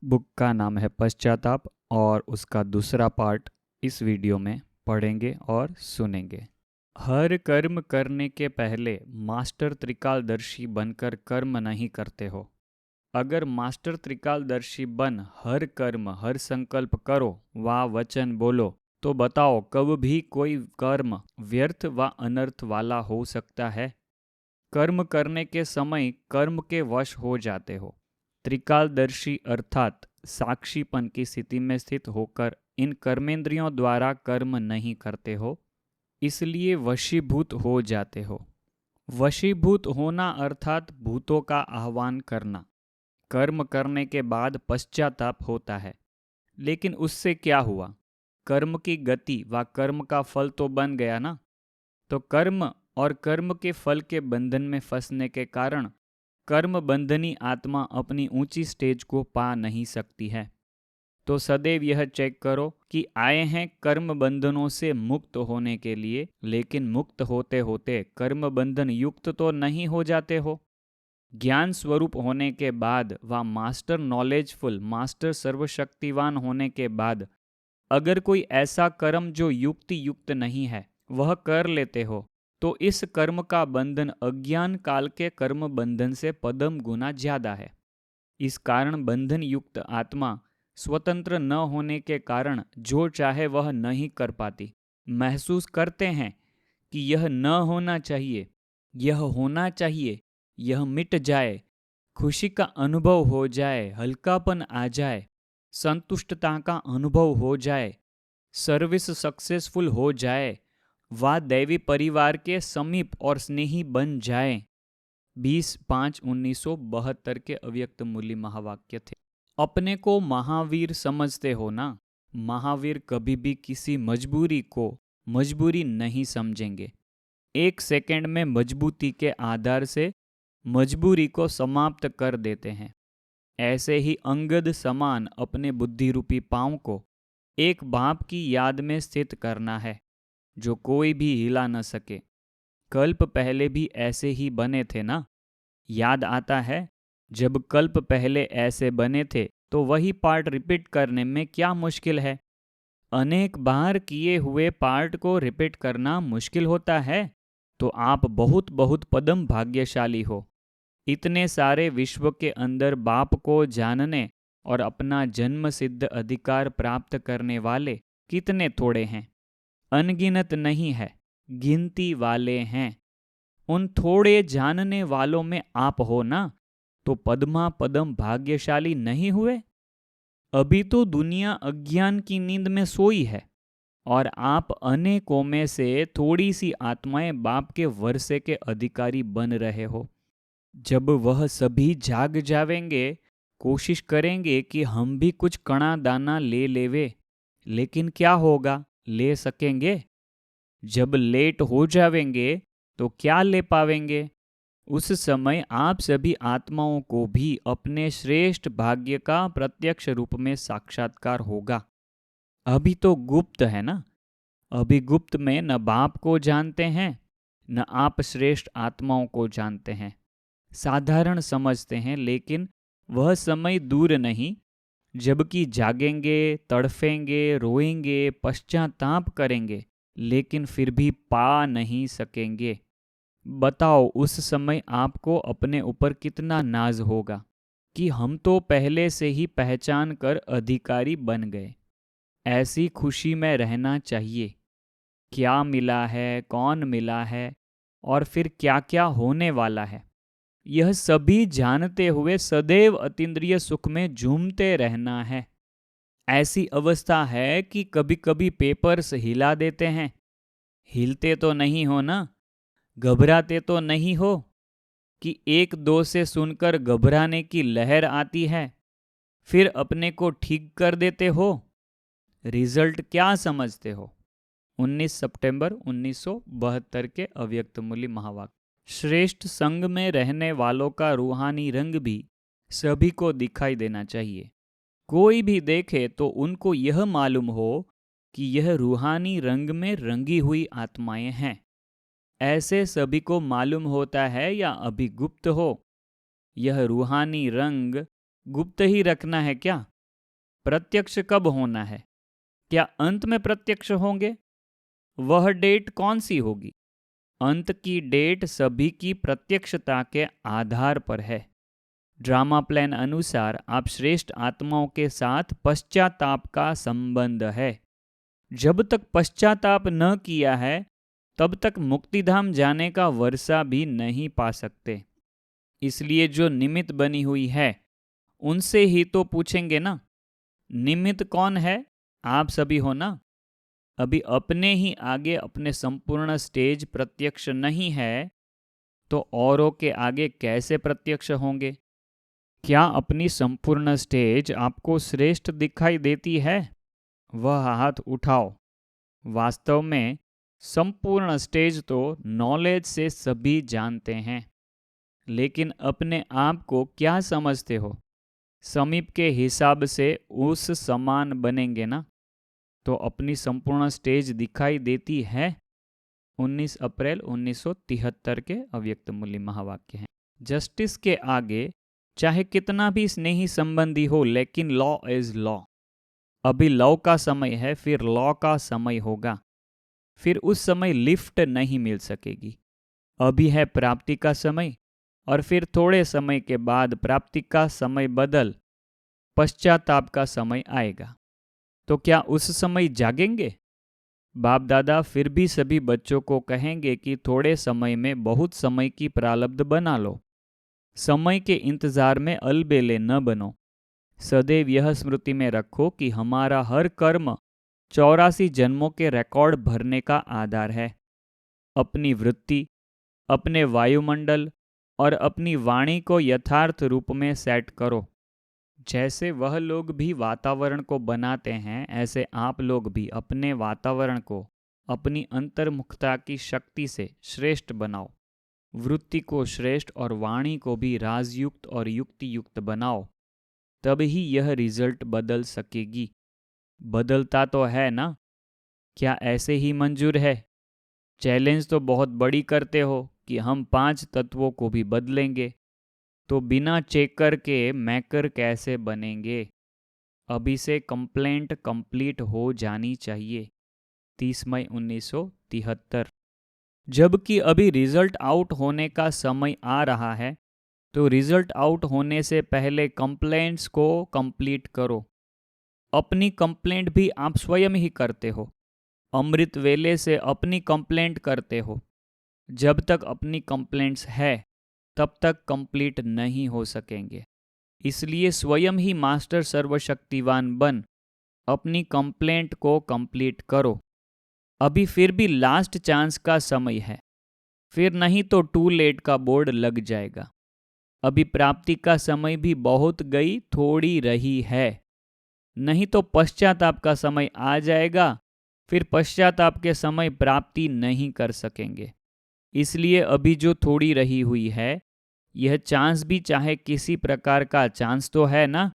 Book का नाम है पश्चाताप और उसका दूसरा पार्ट इस वीडियो में पढ़ेंगे और सुनेंगे। हर कर्म करने के पहले मास्टर त्रिकालदर्शी बनकर कर्म नहीं करते हो। अगर मास्टर त्रिकालदर्शी बन हर कर्म हर संकल्प करो व वचन बोलो तो बताओ कब भी कोई कर्म व्यर्थ व अनर्थ वाला हो सकता है। कर्म करने के समय कर्म के वश हो जाते हो। त्रिकालदर्शी अर्थात साक्षीपन की स्थिति में स्थित होकर इन कर्मेंद्रियों द्वारा कर्म नहीं करते हो, इसलिए वशीभूत हो जाते हो। वशीभूत होना अर्थात भूतों का आह्वान करना। कर्म करने के बाद पश्चाताप होता है, लेकिन उससे क्या हुआ? कर्म की गति व कर्म का फल तो बन गया ना। तो कर्म और कर्म के फल के बंधन में फंसने के कारण कर्म बंधनी आत्मा अपनी ऊंची स्टेज को पा नहीं सकती है। तो सदैव यह चेक करो कि आए हैं कर्म बंधनों से मुक्त होने के लिए, लेकिन मुक्त होते होते कर्म बंधन युक्त तो नहीं हो जाते हो। ज्ञान स्वरूप होने के बाद व मास्टर नॉलेजफुल, मास्टर सर्वशक्तिवान होने के बाद अगर कोई ऐसा कर्म जो युक्ति युक्त नहीं है वह कर लेते हो, तो इस कर्म का बंधन अज्ञान काल के कर्म बंधन से पदम गुना ज्यादा है। इस कारण बंधन युक्त आत्मा स्वतंत्र न होने के कारण जो चाहे वह नहीं कर पाती। महसूस करते हैं कि यह न होना चाहिए, यह होना चाहिए, यह मिट जाए, खुशी का अनुभव हो जाए, हल्कापन आ जाए, संतुष्टता का अनुभव हो जाए, सर्विस सक्सेसफुल हो जाए, व दैवी परिवार के समीप और स्नेही बन जाए। 20/5/1972 के अव्यक्त मूल्य महावाक्य थे। अपने को महावीर समझते हो ना? महावीर कभी भी किसी मजबूरी को मजबूरी नहीं समझेंगे। एक सेकंड में मजबूती के आधार से मजबूरी को समाप्त कर देते हैं। ऐसे ही अंगद समान अपने बुद्धि रूपी पांव को एक बाप की याद में स्थित करना है जो कोई भी हिला न सके। कल्प पहले भी ऐसे ही बने थे ना? याद आता है? जब कल्प पहले ऐसे बने थे तो वही पार्ट रिपीट करने में क्या मुश्किल है? अनेक बार किए हुए पार्ट को रिपीट करना मुश्किल होता है? तो आप बहुत बहुत पदम भाग्यशाली हो। इतने सारे विश्व के अंदर बाप को जानने और अपना जन्म सिद्ध अधिकार प्राप्त करने वाले कितने थोड़े हैं? अनगिनत नहीं है, गिनती वाले हैं। उन थोड़े जानने वालों में आप हो ना, तो पद्मा पदम भाग्यशाली नहीं हुए? अभी तो दुनिया अज्ञान की नींद में सोई है और आप अनेकों में से थोड़ी सी आत्माएं बाप के वर्षे के अधिकारी बन रहे हो। जब वह सभी जाग जावेंगे, कोशिश करेंगे कि हम भी कुछ कणा दाना ले लेवे, लेकिन क्या होगा? ले सकेंगे? जब लेट हो जावेंगे तो क्या ले पावेंगे? उस समय आप सभी आत्माओं को भी अपने श्रेष्ठ भाग्य का प्रत्यक्ष रूप में साक्षात्कार होगा। अभी तो गुप्त है ना? अभी गुप्त में न बाप को जानते हैं, न आप श्रेष्ठ आत्माओं को जानते हैं। साधारण समझते हैं, लेकिन वह समय दूर नहीं जबकि जागेंगे, तड़फेंगे, रोएंगे, पश्चाताप करेंगे, लेकिन फिर भी पा नहीं सकेंगे। बताओ उस समय आपको अपने ऊपर कितना नाज होगा कि हम तो पहले से ही पहचान कर अधिकारी बन गए। ऐसी खुशी में रहना चाहिए। क्या मिला है, कौन मिला है और फिर क्या क्या होने वाला है, यह सभी जानते हुए सदैव अतीन्द्रिय सुख में झूमते रहना है। ऐसी अवस्था है कि कभी कभी पेपर्स हिला देते हैं। हिलते तो नहीं हो ना? घबराते तो नहीं हो कि एक दो से सुनकर घबराने की लहर आती है, फिर अपने को ठीक कर देते हो? रिजल्ट क्या समझते हो? 19 सितंबर 1972 के अव्यक्त मूल्य महावाक्य। श्रेष्ठ संग में रहने वालों का रूहानी रंग भी सभी को दिखाई देना चाहिए। कोई भी देखे तो उनको यह मालूम हो कि यह रूहानी रंग में रंगी हुई आत्माएं हैं। ऐसे सभी को मालूम होता है या अभी गुप्त हो? यह रूहानी रंग गुप्त ही रखना है क्या? प्रत्यक्ष कब होना है? क्या अंत में प्रत्यक्ष होंगे? वह डेट कौन सी होगी? अंत की डेट सभी की प्रत्यक्षता के आधार पर है। ड्रामा प्लान अनुसार आप श्रेष्ठ आत्माओं के साथ पश्चाताप का संबंध है। जब तक पश्चाताप न किया है तब तक मुक्तिधाम जाने का वर्षा भी नहीं पा सकते। इसलिए जो निमित्त बनी हुई है उनसे ही तो पूछेंगे ना। निमित्त कौन है? आप सभी हो ना। अभी अपने ही आगे अपने संपूर्ण स्टेज प्रत्यक्ष नहीं है तो औरों के आगे कैसे प्रत्यक्ष होंगे? क्या अपनी संपूर्ण स्टेज आपको श्रेष्ठ दिखाई देती है? वह हाथ उठाओ। वास्तव में संपूर्ण स्टेज तो नॉलेज से सभी जानते हैं, लेकिन अपने आप को क्या समझते हो? समीप के हिसाब से उस समान बनेंगे ना, तो अपनी संपूर्ण स्टेज दिखाई देती है। 19 अप्रैल 1973 के अव्यक्त मूल्य महावाक्य हैं। जस्टिस के आगे चाहे कितना भी स्नेही संबंधी हो, लेकिन लॉ इज लॉ। अभी लॉ का समय है, फिर लॉ का समय होगा। फिर उस समय लिफ्ट नहीं मिल सकेगी। अभी है प्राप्ति का समय और फिर थोड़े समय के बाद प्राप्ति का समय बदल पश्चाताप का समय आएगा। तो क्या उस समय जागेंगे? बाप दादा फिर भी सभी बच्चों को कहेंगे कि थोड़े समय में बहुत समय की प्रारब्ध बना लो। समय के इंतजार में अलबेले न बनो। सदैव यह स्मृति में रखो कि हमारा हर कर्म 84 जन्मों के रिकॉर्ड भरने का आधार है। अपनी वृत्ति, अपने वायुमंडल और अपनी वाणी को यथार्थ रूप में सेट करो। जैसे वह लोग भी वातावरण को बनाते हैं, ऐसे आप लोग भी अपने वातावरण को अपनी अंतर्मुखता की शक्ति से श्रेष्ठ बनाओ। वृत्ति को श्रेष्ठ और वाणी को भी राजयुक्त और युक्ति युक्त बनाओ, तब ही यह रिजल्ट बदल सकेगी। बदलता तो है ना? क्या ऐसे ही मंजूर है? चैलेंज तो बहुत बड़ी करते हो कि हम 5 तत्वों को भी बदलेंगे, तो बिना चेकर के मैकर कैसे बनेंगे? अभी से कंप्लेंट कंप्लीट हो जानी चाहिए। 30 मई 1973। जबकि अभी रिजल्ट आउट होने का समय आ रहा है, तो रिजल्ट आउट होने से पहले कंप्लेंट्स को कंप्लीट करो। अपनी कंप्लेंट भी आप स्वयं ही करते हो। अमृत वेले से अपनी कंप्लेंट करते हो। जब तक अपनी कंप्लेंट्स है तब तक कंप्लीट नहीं हो सकेंगे। इसलिए स्वयं ही मास्टर सर्वशक्तिवान बन अपनी कंप्लेंट को कंप्लीट करो। अभी फिर भी लास्ट चांस का समय है, फिर नहीं तो टू लेट का बोर्ड लग जाएगा। अभी प्राप्ति का समय भी बहुत गई थोड़ी रही है, नहीं तो पश्चाताप का समय आ जाएगा। फिर पश्चाताप के समय प्राप्ति नहीं कर सकेंगे। इसलिए अभी जो थोड़ी रही हुई है, यह चांस भी चाहे किसी प्रकार का चांस तो है ना,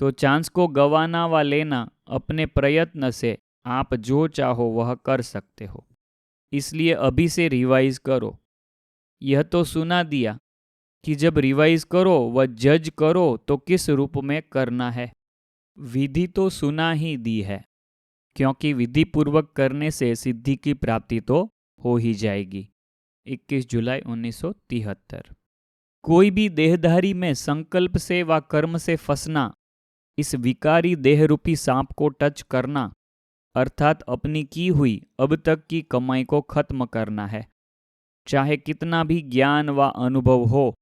तो चांस को गंवाना व लेना अपने प्रयत्न से आप जो चाहो वह कर सकते हो। इसलिए अभी से रिवाइज करो। यह तो सुना दिया कि जब रिवाइज करो व जज करो तो किस रूप में करना है। विधि तो सुना ही दी है, क्योंकि विधि पूर्वक करने से सिद्धि की प्राप्ति तो हो ही जाएगी। 21 जुलाई 1973। कोई भी देहधारी में संकल्प से व कर्म से फंसना, इस विकारी देह रूपी सांप को टच करना, अर्थात अपनी की हुई अब तक की कमाई को खत्म करना है। चाहे कितना भी ज्ञान व अनुभव हो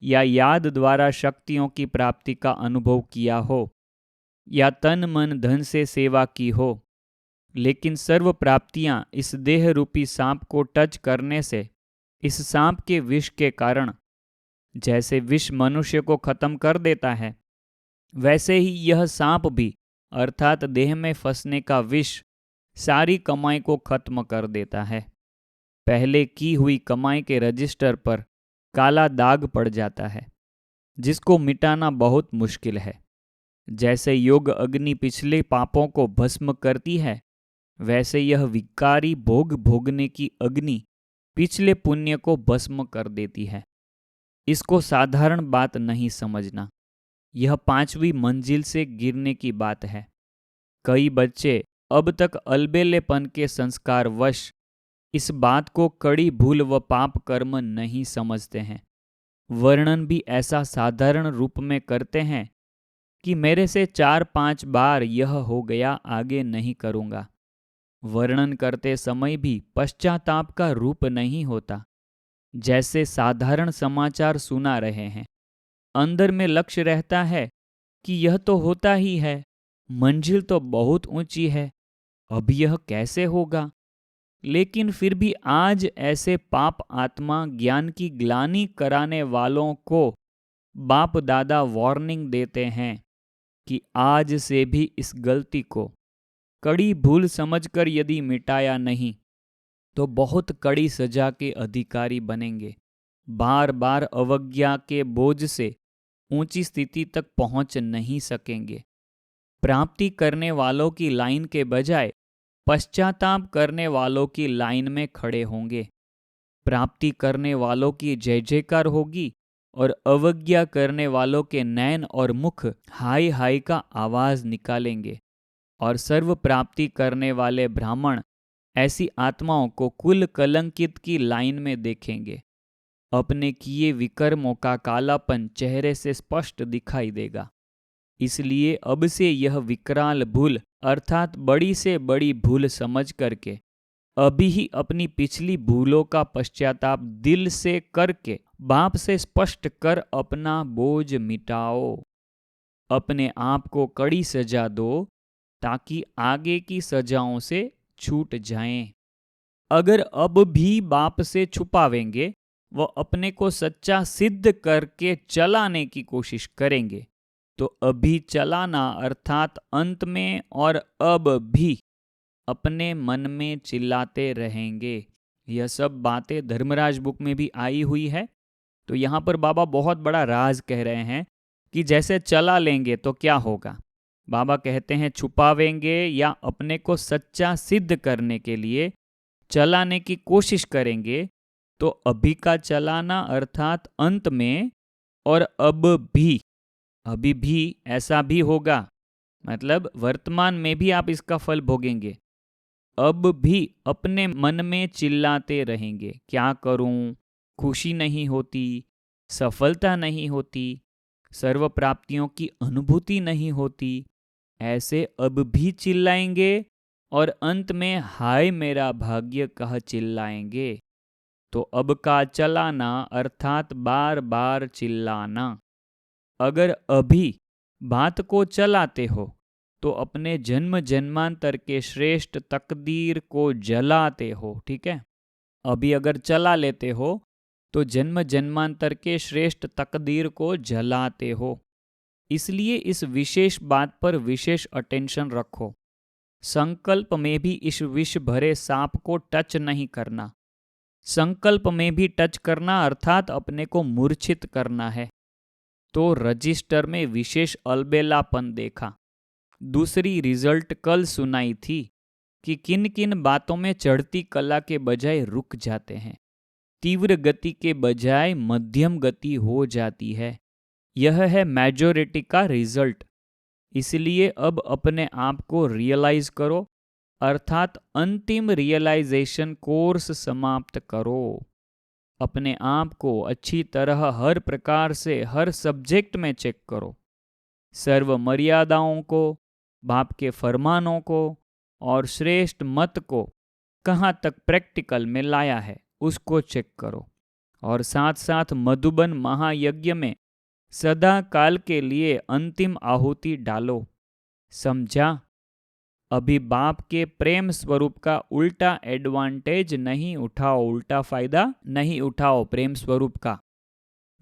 या याद द्वारा शक्तियों की प्राप्ति का अनुभव किया हो या तन मन धन से सेवा की हो, लेकिन सर्व प्राप्तियां इस देह रूपी सांप को टच करने से, इस सांप के विष के कारण, जैसे विष मनुष्य को खत्म कर देता है, वैसे ही यह सांप भी अर्थात देह में फंसने का विष सारी कमाई को खत्म कर देता है। पहले की हुई कमाई के रजिस्टर पर काला दाग पड़ जाता है, जिसको मिटाना बहुत मुश्किल है। जैसे योग अग्नि पिछले पापों को भस्म करती है, वैसे यह विकारी भोग भोगने की अग्नि पिछले पुण्य को भस्म कर देती है। इसको साधारण बात नहीं समझना। यह 5वीं मंजिल से गिरने की बात है। कई बच्चे अब तक अलबेलेपन के संस्कार वश इस बात को कड़ी भूल व पाप कर्म नहीं समझते हैं। वर्णन भी ऐसा साधारण रूप में करते हैं कि मेरे से 4-5 बार यह हो गया, आगे नहीं करूँगा। वर्णन करते समय भी पश्चाताप का रूप नहीं होता, जैसे साधारण समाचार सुना रहे हैं। अंदर में लक्ष्य रहता है कि यह तो होता ही है, मंजिल तो बहुत ऊंची है, अब यह कैसे होगा। लेकिन फिर भी आज ऐसे पाप आत्मा ज्ञान की ग्लानि कराने वालों को बाप दादा वार्निंग देते हैं कि आज से भी इस गलती को कड़ी भूल समझकर यदि मिटाया नहीं तो बहुत कड़ी सजा के अधिकारी बनेंगे। बार बार अवज्ञा के बोझ से ऊंची स्थिति तक पहुंच नहीं सकेंगे। प्राप्ति करने वालों की लाइन के बजाय पश्चाताप करने वालों की लाइन में खड़े होंगे। प्राप्ति करने वालों की जय जयकार होगी और अवज्ञा करने वालों के नैन और मुख हाय हाय का आवाज निकालेंगे। और सर्व प्राप्ति करने वाले ब्राह्मण ऐसी आत्माओं को कुल कलंकित की लाइन में देखेंगे। अपने किए विकर्मों का कालापन चेहरे से स्पष्ट दिखाई देगा। इसलिए अब से यह विकराल भूल अर्थात बड़ी से बड़ी भूल समझ करके अभी ही अपनी पिछली भूलों का पश्चाताप दिल से करके बाप से स्पष्ट कर अपना बोझ मिटाओ। अपने आप को कड़ी सजा दो ताकि आगे की सजाओं से छूट जाएं। अगर अब भी बाप से छुपावेंगे, वो अपने को सच्चा सिद्ध करके चलाने की कोशिश करेंगे, तो अभी चलाना अर्थात अंत में और अब भी अपने मन में चिल्लाते रहेंगे। यह सब बातें धर्मराज बुक में भी आई हुई है। तो यहाँ पर बाबा बहुत बड़ा राज कह रहे हैं कि जैसे चला लेंगे तो क्या होगा। बाबा कहते हैं छुपावेंगे या अपने को सच्चा सिद्ध करने के लिए चलाने की कोशिश करेंगे, तो अभी का चलाना अर्थात अंत में और अब भी, अभी भी ऐसा भी होगा, मतलब वर्तमान में भी आप इसका फल भोगेंगे। अब भी अपने मन में चिल्लाते रहेंगे, क्या करूं, खुशी नहीं होती, सफलता नहीं होती, सर्व प्राप्तियों की अनुभूति नहीं होती। ऐसे अब भी चिल्लाएंगे और अंत में हाय मेरा भाग्य कह चिल्लाएंगे। तो अब का चलाना अर्थात बार बार चिल्लाना। अगर अभी बात को चलाते हो तो अपने जन्म जन्मांतर के श्रेष्ठ तकदीर को जलाते हो। ठीक है, अभी अगर चला लेते हो तो जन्म जन्मांतर के श्रेष्ठ तकदीर को जलाते हो। इसलिए इस विशेष बात पर विशेष अटेंशन रखो। संकल्प में भी इस विष भरे सांप को टच नहीं करना। संकल्प में भी टच करना अर्थात अपने को मूर्छित करना है। तो रजिस्टर में विशेष अलबेलापन देखा। दूसरी रिजल्ट कल सुनाई थी कि किन किन बातों में चढ़ती कला के बजाय रुक जाते हैं, तीव्र गति के बजाय मध्यम गति हो जाती है। यह है मेजॉरिटी का रिजल्ट। इसलिए अब अपने आप को रियलाइज करो अर्थात अंतिम रियलाइजेशन कोर्स समाप्त करो। अपने आप को अच्छी तरह हर प्रकार से हर सब्जेक्ट में चेक करो। सर्व मर्यादाओं को, बाप के फरमानों को और श्रेष्ठ मत को कहाँ तक प्रैक्टिकल में लाया है उसको चेक करो। और साथ साथ मधुबन महायज्ञ में सदा काल के लिए अंतिम आहुति डालो। समझा? अभी बाप के प्रेम स्वरूप का उल्टा एडवांटेज नहीं उठाओ, उल्टा फायदा नहीं उठाओ प्रेम स्वरूप का।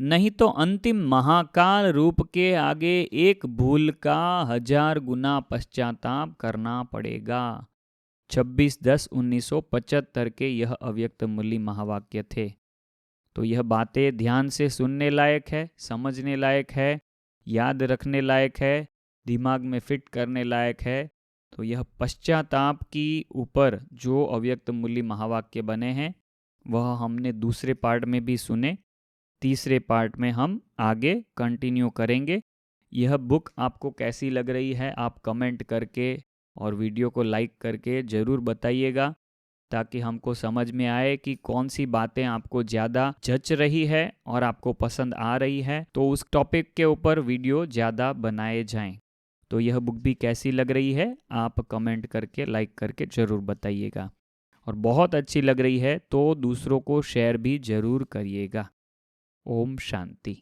नहीं तो अंतिम महाकाल रूप के आगे एक भूल का 1000 गुना पश्चाताप करना पड़ेगा। 26/10/1975 के यह अव्यक्त मूल्य महावाक्य थे। तो यह बातें ध्यान से सुनने लायक है, समझने लायक है, याद रखने लायक है, दिमाग में फिट करने लायक है। तो यह पश्चाताप की ऊपर जो अव्यक्त मूल्य महावाक्य बने हैं वह हमने दूसरे पार्ट में भी सुने। तीसरे पार्ट में हम आगे कंटिन्यू करेंगे। यह बुक आपको कैसी लग रही है आप कमेंट करके और वीडियो को लाइक करके ज़रूर बताइएगा, ताकि हमको समझ में आए कि कौन सी बातें आपको ज़्यादा जच रही है और आपको पसंद आ रही है, तो उस टॉपिक के ऊपर वीडियो ज़्यादा बनाए जाएं। तो यह बुक भी कैसी लग रही है आप कमेंट करके लाइक करके ज़रूर बताइएगा, और बहुत अच्छी लग रही है तो दूसरों को शेयर भी ज़रूर करिएगा। ओम शांति।